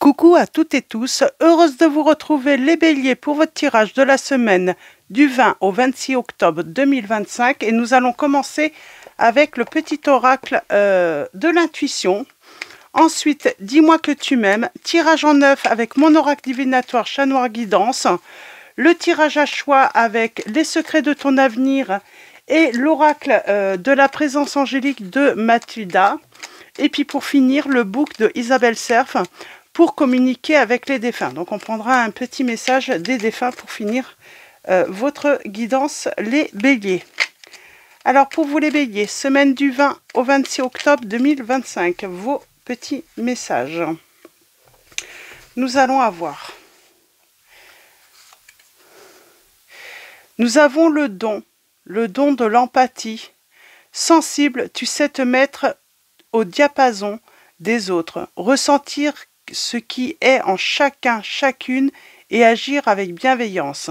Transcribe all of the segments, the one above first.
Coucou à toutes et tous, heureuse de vous retrouver les béliers pour votre tirage de la semaine du 20 au 26 octobre 2025 et nous allons commencer avec le petit oracle de l'intuition. Ensuite, dis-moi que tu m'aimes, tirage en 9 avec mon oracle divinatoire Chat Noir Guidance, le tirage à choix avec les secrets de ton avenir et l'oracle de la présence angélique de Mathilda. Et puis pour finir, le book de Isabelle Cerf pour communiquer avec les défunts. Donc on prendra un petit message des défunts pour finir votre guidance, les béliers. Alors pour vous les béliers, semaine du 20 au 26 octobre 2025, vos petits messages. Nous allons avoir. Nous avons le don de l'empathie. Sensible, tu sais te mettre au diapason des autres, ressentir ce qui est en chacun, chacune et agir avec bienveillance.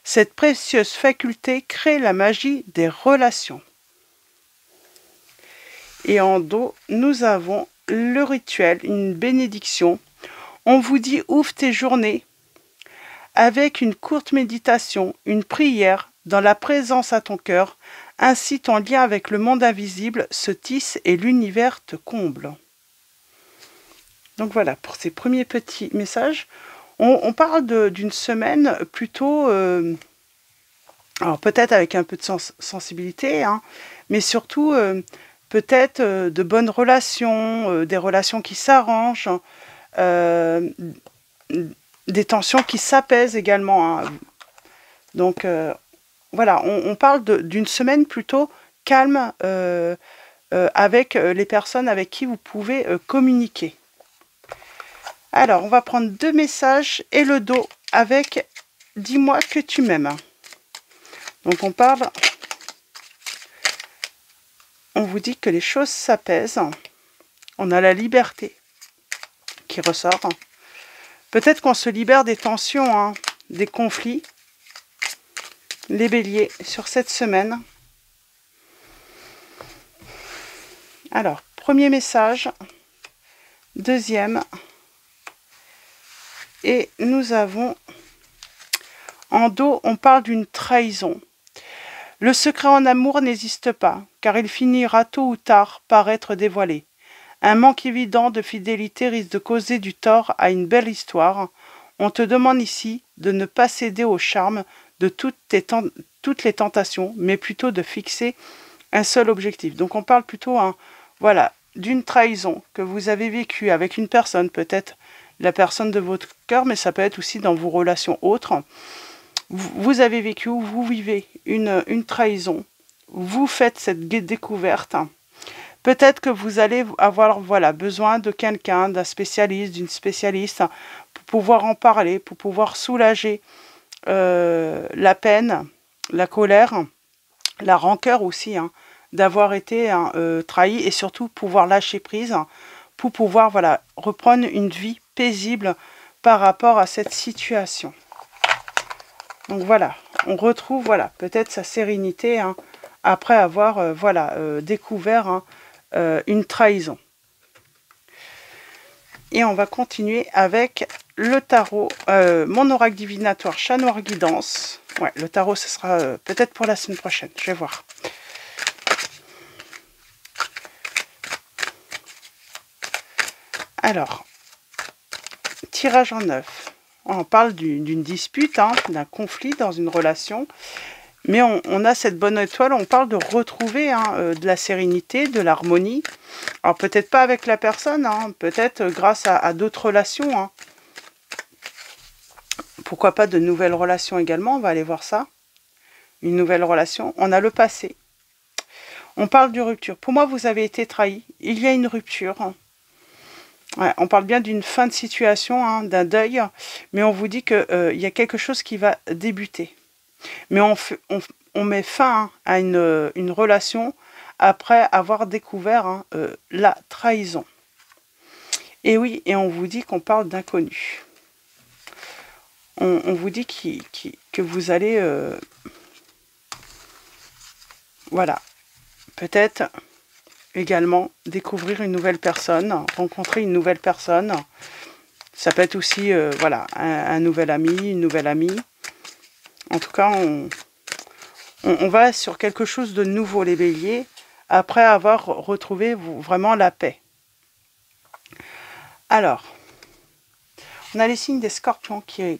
Cette précieuse faculté crée la magie des relations. Et en dos, nous avons le rituel, une bénédiction. On vous dit ouvre tes journées avec une courte méditation, une prière dans la présence à ton cœur. Ainsi ton lien avec le monde invisible se tisse et l'univers te comble. Donc voilà pour ces premiers petits messages. On parle d'une semaine plutôt, alors peut-être avec un peu de sensibilité, hein, mais surtout peut-être de bonnes relations, des relations qui s'arrangent, des tensions qui s'apaisent également. Hein. Donc voilà, on parle d'une semaine plutôt calme avec les personnes avec qui vous pouvez communiquer. Alors, on va prendre deux messages et le dos avec « Dis-moi que tu m'aimes ». Donc, on vous dit que les choses s'apaisent. On a la liberté qui ressort. Peut-être qu'on se libère des tensions, hein, des conflits. Les béliers sur cette semaine. Alors, premier message, deuxième, et nous avons en dos, on parle d'une trahison. Le secret en amour n'existe pas, car il finira tôt ou tard par être dévoilé. Un manque évident de fidélité risque de causer du tort à une belle histoire. On te demande ici de ne pas céder au charme de toutes les tentations, mais plutôt de fixer un seul objectif. Donc on parle plutôt voilà, d'une trahison que vous avez vécue avec une personne, peut-être la personne de votre cœur, mais ça peut être aussi dans vos relations autres. Vous avez vécu ou vous vivez une trahison. Vous faites cette découverte. Peut-être que vous allez avoir besoin de quelqu'un, d'un spécialiste, d'une spécialiste, pour pouvoir en parler, pour pouvoir soulager la peine, la colère, la rancœur aussi, hein, d'avoir été trahi et surtout pouvoir lâcher prise pour pouvoir reprendre une vie paisible par rapport à cette situation. Donc voilà, on retrouve peut-être sa sérénité hein, après avoir découvert une trahison. Et on va continuer avec le tarot, mon oracle divinatoire Chat Noir Guidance. Ouais, le tarot, ce sera peut-être pour la semaine prochaine. Je vais voir. Alors, tirage en 9. On parle d'une dispute, hein, d'un conflit dans une relation. Mais on a cette bonne étoile, on parle de retrouver de la sérénité, de l'harmonie. Alors peut-être pas avec la personne, hein, peut-être grâce à d'autres relations. Hein. Pourquoi pas de nouvelles relations également, on va aller voir ça. Une nouvelle relation. On a le passé. On parle de rupture. Pour moi, vous avez été trahi. Il y a une rupture. Ouais, on parle bien d'une fin de situation, hein, d'un deuil. Mais on vous dit qu'il y a quelque chose qui va débuter. Mais on met fin à une relation après avoir découvert la trahison. Et oui, et on vous dit qu'on parle d'inconnu. On vous dit que vous allez... peut-être également découvrir une nouvelle personne, rencontrer une nouvelle personne. Ça peut être aussi voilà, un nouvel ami, une nouvelle amie. En tout cas, on va sur quelque chose de nouveau, les béliers, après avoir retrouvé vraiment la paix. Alors, on a les signes des scorpions qui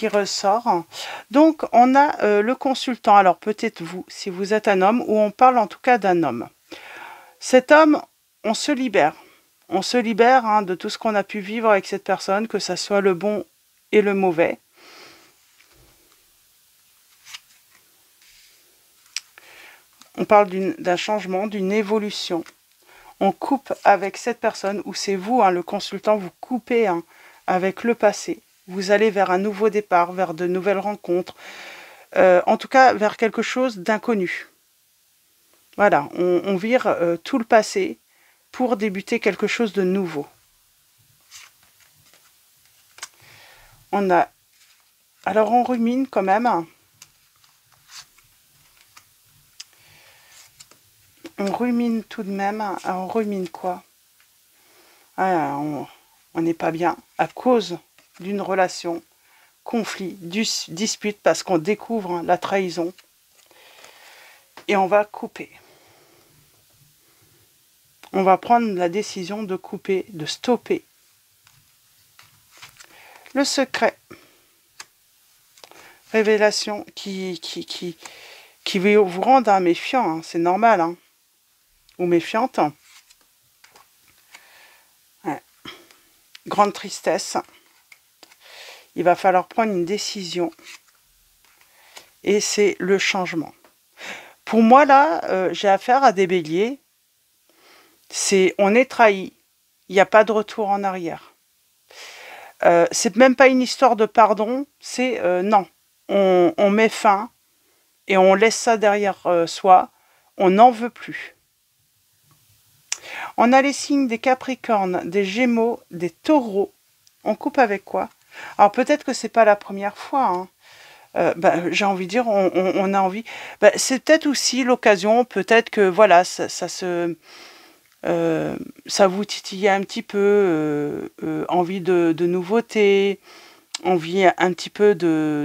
ressort. Donc, on a le consultant. Alors, peut-être vous, si vous êtes un homme, ou on parle en tout cas d'un homme. Cet homme, on se libère. On se libère hein, de tout ce qu'on a pu vivre avec cette personne, que ce soit le bon et le mauvais. On parle d'un changement, d'une évolution. On coupe avec cette personne, ou c'est vous, hein, le consultant, vous coupez hein, avec le passé. Vous allez vers un nouveau départ, vers de nouvelles rencontres. En tout cas, vers quelque chose d'inconnu. Voilà, on vire tout le passé pour débuter quelque chose de nouveau. On a... Alors, on rumine quand même. On rumine tout de même. Alors, on rumine quoi? On n'est pas bien à cause d'une relation, conflit, dispute, parce qu'on découvre hein, la trahison. Et on va couper. On va prendre la décision de couper, de stopper. Le secret. Révélation qui veut vous rendre hein, méfiant, hein, c'est normal, hein, ou méfiante. Ouais. Grande tristesse. Il va falloir prendre une décision. Et c'est le changement. Pour moi, là, j'ai affaire à des béliers. On est trahi. Il n'y a pas de retour en arrière. C'est même pas une histoire de pardon. C'est non. On met fin et on laisse ça derrière soi. On n'en veut plus. On a les signes des Capricornes, des Gémeaux, des Taureaux. On coupe avec quoi? Alors peut-être que c'est pas la première fois. Hein. J'ai envie de dire, on a envie. C'est peut-être aussi l'occasion, peut-être que voilà, ça vous titillait un petit peu, envie de nouveautés, envie un petit peu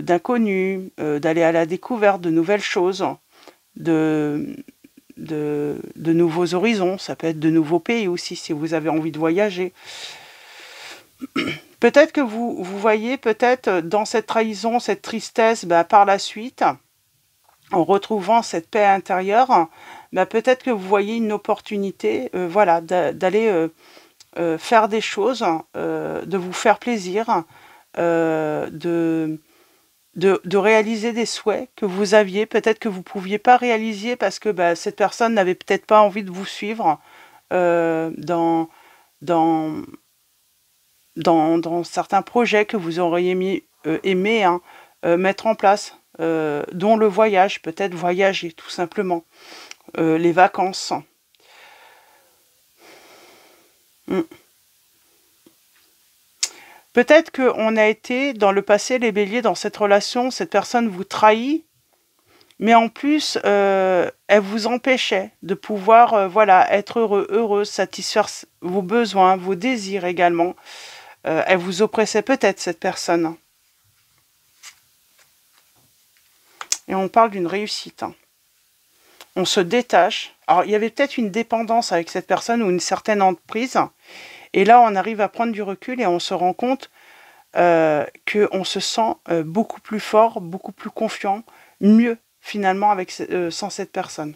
d'inconnu, d'aller à la découverte de nouvelles choses, de nouveaux horizons. Ça peut être de nouveaux pays aussi, si vous avez envie de voyager. Peut-être que vous voyez peut-être dans cette trahison, cette tristesse, par la suite, en retrouvant cette paix intérieure, peut-être que vous voyez une opportunité voilà, d'aller faire des choses, de vous faire plaisir, de réaliser des souhaits que vous aviez, peut-être que vous ne pouviez pas réaliser parce que cette personne n'avait peut-être pas envie de vous suivre dans certains projets que vous auriez aimé hein, mettre en place, dont le voyage, peut-être voyager tout simplement, les vacances. Peut-être qu'on a été dans le passé, les béliers, dans cette relation, cette personne vous trahit, mais en plus, elle vous empêchait de pouvoir voilà, être heureux, heureuse, satisfaire vos besoins, vos désirs également. Elle vous oppressait peut-être, cette personne. Et on parle d'une réussite. Hein. On se détache. Alors, il y avait peut-être une dépendance avec cette personne ou une certaine emprise. Et là, on arrive à prendre du recul et on se rend compte qu'on se sent beaucoup plus fort, beaucoup plus confiant, mieux finalement sans cette personne.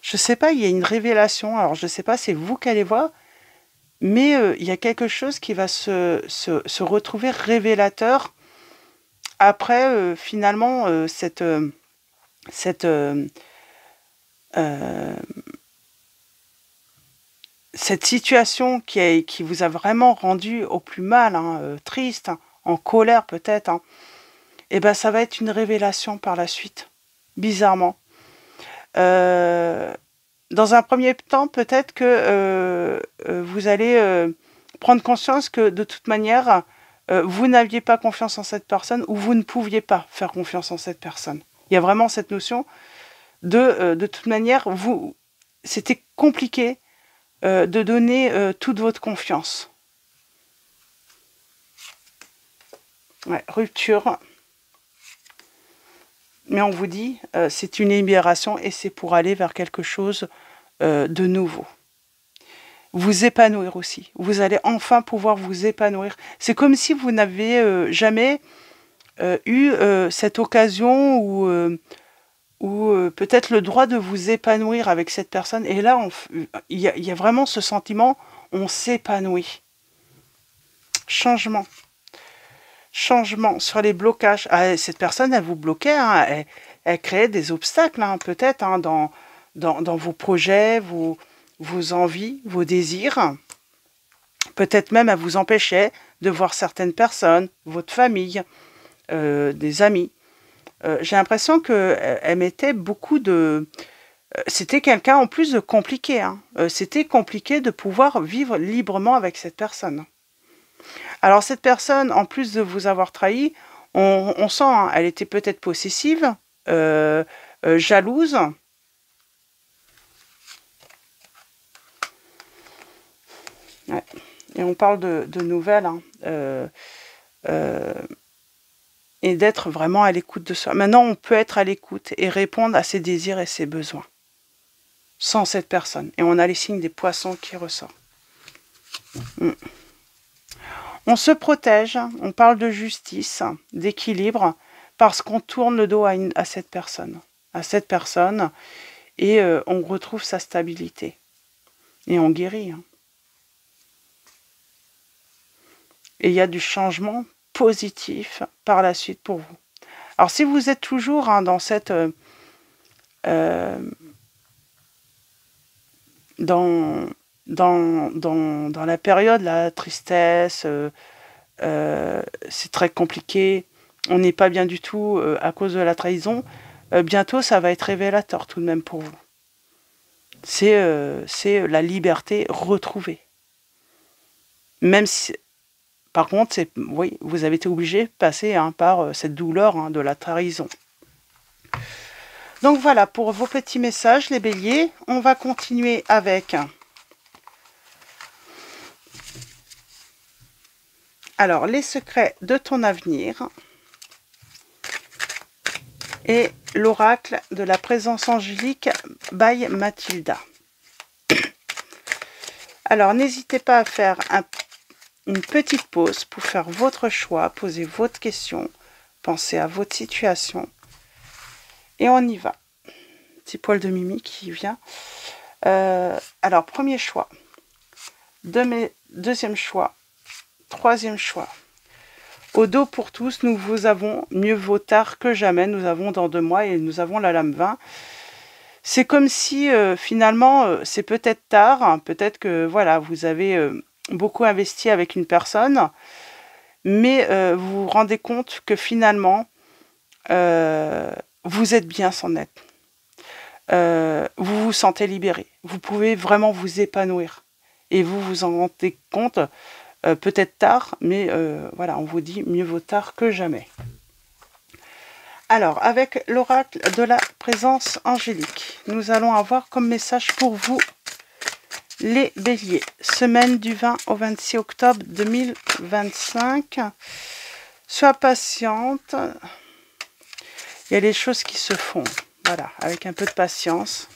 Je ne sais pas, il y a une révélation. Alors, je ne sais pas, c'est vous qui allez voir. Mais il y a quelque chose qui va se retrouver révélateur après, finalement, cette situation qui vous a vraiment rendu au plus mal, hein, triste, hein, en colère peut-être, hein, et ça va être une révélation par la suite, bizarrement. Dans un premier temps, peut-être que vous allez prendre conscience que de toute manière, vous n'aviez pas confiance en cette personne ou vous ne pouviez pas faire confiance en cette personne. Il y a vraiment cette notion de toute manière, c'était compliqué de donner toute votre confiance. Ouais, rupture. Mais on vous dit, c'est une libération et c'est pour aller vers quelque chose de nouveau. Vous épanouir aussi. Vous allez enfin pouvoir vous épanouir. C'est comme si vous n'avez jamais eu cette occasion ou peut-être le droit de vous épanouir avec cette personne. Et là, il y a vraiment ce sentiment, on s'épanouit. Changement. Changement sur les blocages. Ah, cette personne, elle vous bloquait, hein, elle créait des obstacles, hein, peut-être, hein, dans vos projets, vos envies, vos désirs. Peut-être même elle vous empêchait de voir certaines personnes, votre famille, des amis. J'ai l'impression qu'elle mettait beaucoup de... C'était quelqu'un en plus de compliqué. Hein. C'était compliqué de pouvoir vivre librement avec cette personne. Alors cette personne, en plus de vous avoir trahi, on sent, hein, elle était peut-être possessive, jalouse. Ouais. Et on parle de nouvelles, hein, et d'être vraiment à l'écoute de soi. Maintenant, on peut être à l'écoute et répondre à ses désirs et ses besoins sans cette personne. Et on a les signes des poissons qui ressortent. On se protège, on parle de justice, d'équilibre, parce qu'on tourne le dos à cette personne. Et on retrouve sa stabilité. Et on guérit. Hein. Et il y a du changement positif par la suite pour vous. Alors si vous êtes toujours, hein, dans cette... dans la période, la tristesse, c'est très compliqué, on n'est pas bien du tout à cause de la trahison, bientôt ça va être révélateur tout de même pour vous. C'est la liberté retrouvée. Même si, par contre, oui, vous avez été obligé de passer, hein, par cette douleur, hein, de la trahison. Donc voilà pour vos petits messages, les béliers. On va continuer avec... Alors, les secrets de ton avenir et l'oracle de la présence angélique by Mathilda. Alors, n'hésitez pas à faire une petite pause pour faire votre choix, poser votre question, penser à votre situation. Et on y va. Petit poil de Mimi qui vient. Alors, premier choix. Deuxième choix. Troisième choix. Au dos pour tous, nous vous avons mieux vaut tard que jamais. Nous avons dans 2 mois et nous avons la lame 20. C'est comme si finalement, c'est peut-être tard. Hein, peut-être que voilà, vous avez beaucoup investi avec une personne. Mais vous vous rendez compte que finalement, vous êtes bien sans être. Vous vous sentez libéré. Vous pouvez vraiment vous épanouir. Et vous vous en rendez compte peut-être tard, mais voilà, on vous dit mieux vaut tard que jamais. Alors, avec l'oracle de la présence angélique, nous allons avoir comme message pour vous les béliers. Semaine du 20 au 26 octobre 2025. Sois patiente. Il y a des choses qui se font. Voilà, avec un peu de patience.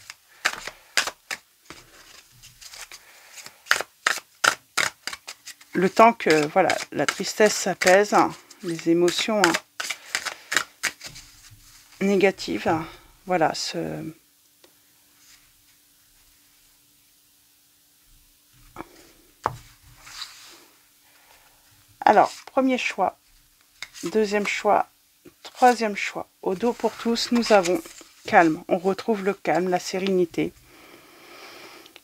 Le temps que, voilà, la tristesse s'apaise, les émotions négatives, voilà, Alors, premier choix, deuxième choix, troisième choix. Au dos pour tous, nous avons calme. On retrouve le calme, la sérénité.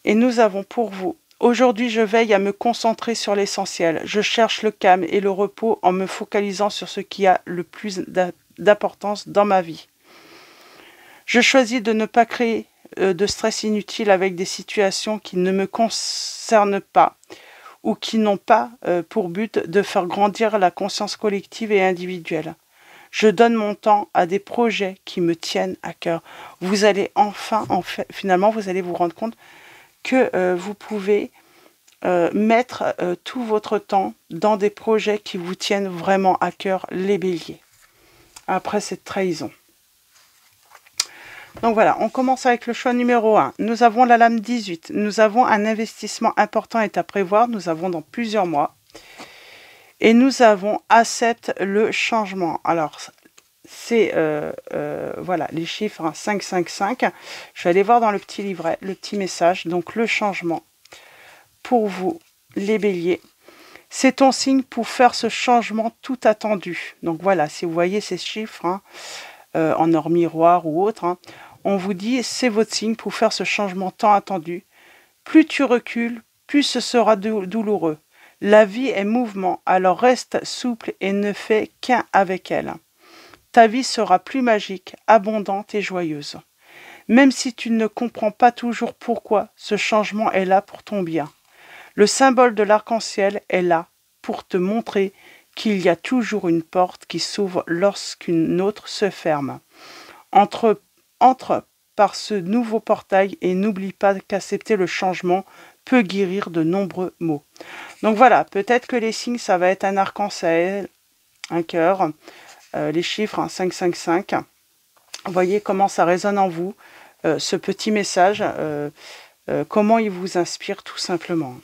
Et nous avons pour vous: aujourd'hui, je veille à me concentrer sur l'essentiel. Je cherche le calme et le repos en me focalisant sur ce qui a le plus d'importance dans ma vie. Je choisis de ne pas créer de stress inutile avec des situations qui ne me concernent pas ou qui n'ont pas pour but de faire grandir la conscience collective et individuelle. Je donne mon temps à des projets qui me tiennent à cœur. Vous allez enfin, finalement, vous allez vous rendre compte que vous pouvez mettre tout votre temps dans des projets qui vous tiennent vraiment à cœur, les béliers, après cette trahison. Donc voilà, on commence avec le choix numéro 1. Nous avons la lame 18. Nous avons un investissement important est à prévoir. Nous avons dans plusieurs mois. Et nous avons accepte le changement. Alors, c'est voilà, les chiffres 5, 5, 5. Je vais aller voir dans le petit livret, le petit message. Donc, le changement pour vous, les béliers. C'est ton signe pour faire ce changement tout attendu. Donc voilà, si vous voyez ces chiffres en or miroir ou autre, on vous dit c'est votre signe pour faire ce changement tant attendu. Plus tu recules, plus ce sera douloureux. La vie est mouvement, alors reste souple et ne fais qu'un avec elle. Ta vie sera plus magique, abondante et joyeuse. Même si tu ne comprends pas toujours pourquoi, ce changement est là pour ton bien. Le symbole de l'arc-en-ciel est là pour te montrer qu'il y a toujours une porte qui s'ouvre lorsqu'une autre se ferme. Entre par ce nouveau portail et n'oublie pas qu'accepter le changement peut guérir de nombreux maux. Donc voilà, peut-être que les signes, ça va être un arc-en-ciel, un cœur, les chiffres 5, 5, 5. Vous voyez comment ça résonne en vous, ce petit message, comment il vous inspire tout simplement.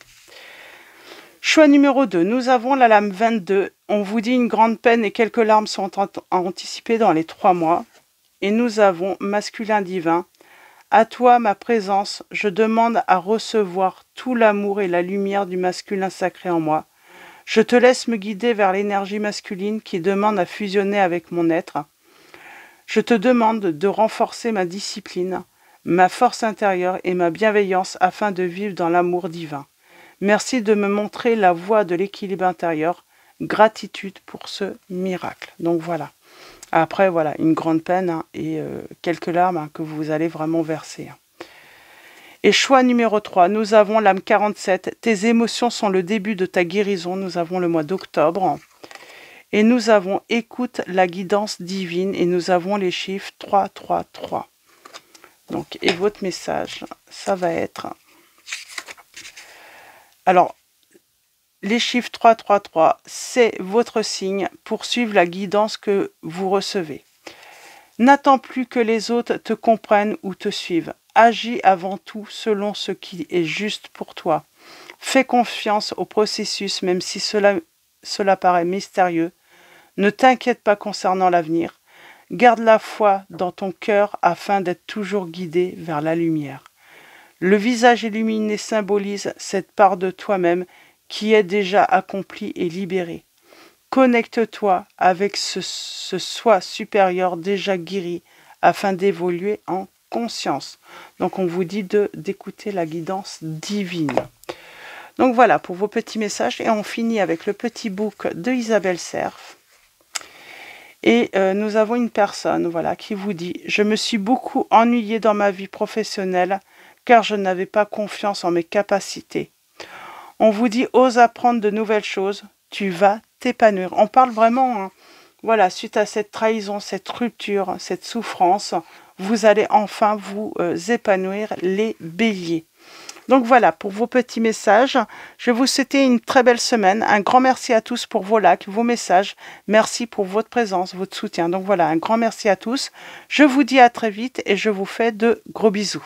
Choix numéro 2, nous avons la lame 22. On vous dit une grande peine et quelques larmes sont anticipées dans les 3 mois. Et nous avons masculin divin. À toi, ma présence, je demande à recevoir tout l'amour et la lumière du masculin sacré en moi. Je te laisse me guider vers l'énergie masculine qui demande à fusionner avec mon être. Je te demande de renforcer ma discipline, ma force intérieure et ma bienveillance afin de vivre dans l'amour divin. Merci de me montrer la voie de l'équilibre intérieur. Gratitude pour ce miracle. Donc voilà. Après, voilà, une grande peine et quelques larmes que vous allez vraiment verser. Et choix numéro 3, nous avons l'âme 47. Tes émotions sont le début de ta guérison. Nous avons le mois d'octobre. Et nous avons écoute la guidance divine. Et nous avons les chiffres 3, 3, 3. Donc, et votre message, ça va être... Alors, les chiffres 3, 3, 3, c'est votre signe pour suivre la guidance que vous recevez. N'attends plus que les autres te comprennent ou te suivent. Agis avant tout selon ce qui est juste pour toi. Fais confiance au processus même si cela paraît mystérieux. Ne t'inquiète pas concernant l'avenir. Garde la foi dans ton cœur afin d'être toujours guidé vers la lumière. Le visage illuminé symbolise cette part de toi-même qui est déjà accomplie et libérée. Connecte-toi avec ce soi supérieur déjà guéri afin d'évoluer en conscience. Donc on vous dit d'écouter la guidance divine. Donc voilà pour vos petits messages et on finit avec le petit book de Isabelle Serf. Et nous avons une personne voilà, qui vous dit « Je me suis beaucoup ennuyée dans ma vie professionnelle car je n'avais pas confiance en mes capacités. On vous dit, ose apprendre de nouvelles choses, tu vas t'épanouir. » On parle vraiment, voilà, suite à cette trahison, cette rupture, cette souffrance, vous allez enfin vous épanouir les béliers. Donc voilà, pour vos petits messages, je vais vous souhaiter une très belle semaine. Un grand merci à tous pour vos likes, vos messages. Merci pour votre présence, votre soutien. Donc voilà, un grand merci à tous. Je vous dis à très vite et je vous fais de gros bisous.